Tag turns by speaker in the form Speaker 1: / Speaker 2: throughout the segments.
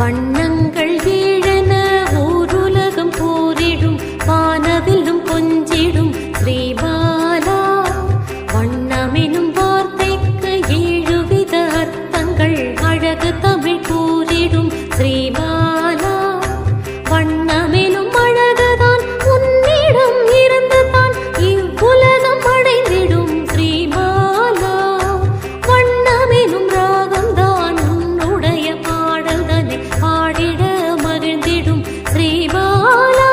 Speaker 1: வண்ணங்கள் ஏழென ஊருலகம் போரிடும் வானவில்லும் கொஞ்சிடும் ஸ்ரீபாலா. வண்ணமெனும் வார்த்தைக்கு 7 வித அர்த்தங்கள் அழகு தமிழ் கூறிடும் ஸ்ரீபாலா. வண்ணமெனும் அழகுதான் உன்னிடம் இருந்துதான் இவ்வுலகம் அடைந்திடும் ஸ்ரீபாலா. வண்ணமெனும் ராகம்தான் உன்னுடைய பாடல்தனை பாடிட மகிழ்ந்திடும் ஸ்ரீபாலா.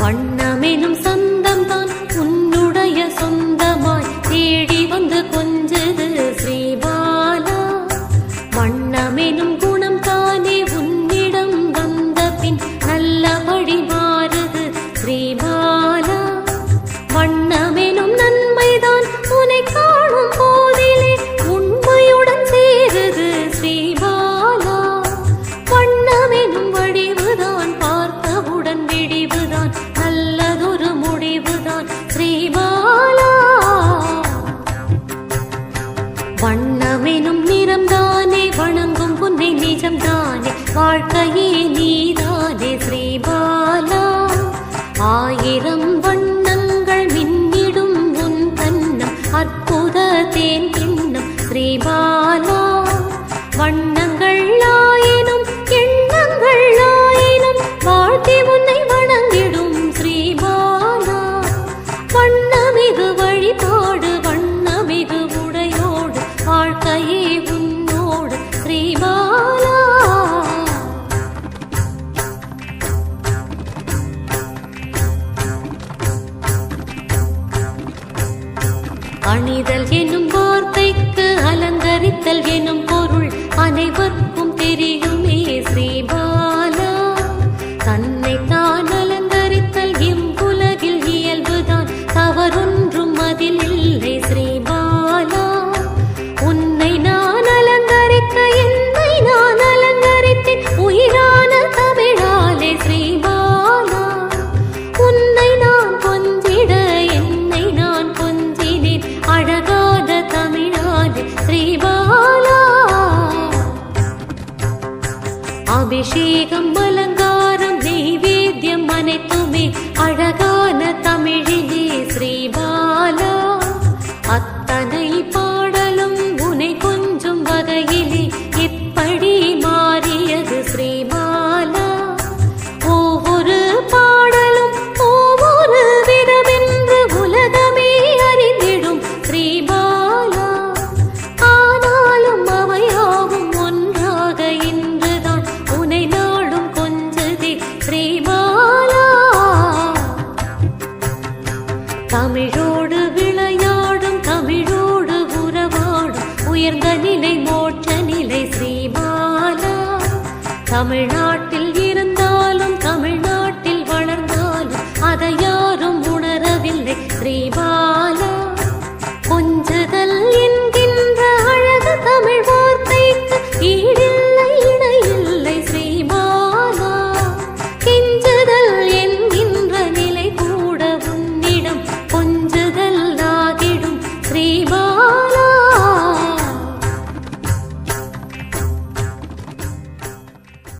Speaker 1: வண்ணமெனும் சந்தம்தான் உன்னுடைய சொந்தமாய் தேடி வந்து கொஞ்சது ஸ்ரீபாலா. வண்ணமெனும் குணம் தானே உன்னிடம் வந்த பின் நல்ல வழி மாறுது ஸ்ரீபாலா. வண்ணமெனும் நன்மைதான் உன்னை காணும் போதிலே உண்மையுடன் சேருது ஸ்ரீபாலா. வண்ணமெனும் வடிவுதான் பார்த்தவுடன் விடிவுதான் நல்லதொரு முடிவுதான் ஸ்ரீபாலா. வண்ணமெனும் நிறம்தானே வணங்கும் உன்னை நிஜம்தானே வாழ்க்கையே நீதானே ஸ்ரீபாலா. 1000 வண்ணங்கள் மின்னிடும் உன் கண்ணம் அற்புத தேன் கிண்ணம் ஸ்ரீபாலா. வண்ணங்கள் ஆயினும் எண்ணங்கள் ஆயினும் வாழ்த்தி உன்னை வணங்கிடும் ஸ்ரீபாலா. வண்ணமிகு வழிபாடு வண்ணமிகு உடையோடு வாழ்க்கையே உன்னோடு ஸ்ரீபாலா. அணிதல் எனும் வார்த்தைக்கு அலங்கரித்தல் எனும் பொருள் அனைவருக்கும் தெரியுமே ஸ்ரீபாலா. தன்னை தான் அலங்கரித்தல் இவ்வுலகில் இயல்புதான் தவறொன்றும் அதில் இல்லை ஸ்ரீபாலா. உன்னை நான் அலங்கரிக்க என்னை நான் அலங்கரித்தேன் உயிரான தமிழாலே ஸ்ரீபாலா. உன்னை நான் கொஞ்சிட என்னை நான் கொஞ்சினேன் அழகான தமிழாலே ஸ்ரீபாலா. அபிஷேகம் அலங்காரம் நெய்வேத்தியம் அனைத்துமே அழகான தமிழிலே ஸ்ரீபாலா. அத்தனை பாடலும் உனை கொஞ்சும் வகையிலே எப்படி மாறியது ஸ்ரீபாலா. ஒவ்வொரு பாடலும் ஒவ்வொரு விதமென்று உலகமே அறிந்திடும் ஸ்ரீபாலா. ஆனாலும் அவையாவும் ஒன்றாக இன்றுதான் உனை நாடும் கொஞ்சதே ஸ்ரீபாலா. தமிழோடு விளையாடும் தமிழோடு உறவாடும் உயர்ந்த நிலை மோட்ச நிலை ஸ்ரீபாலா. தமிழ்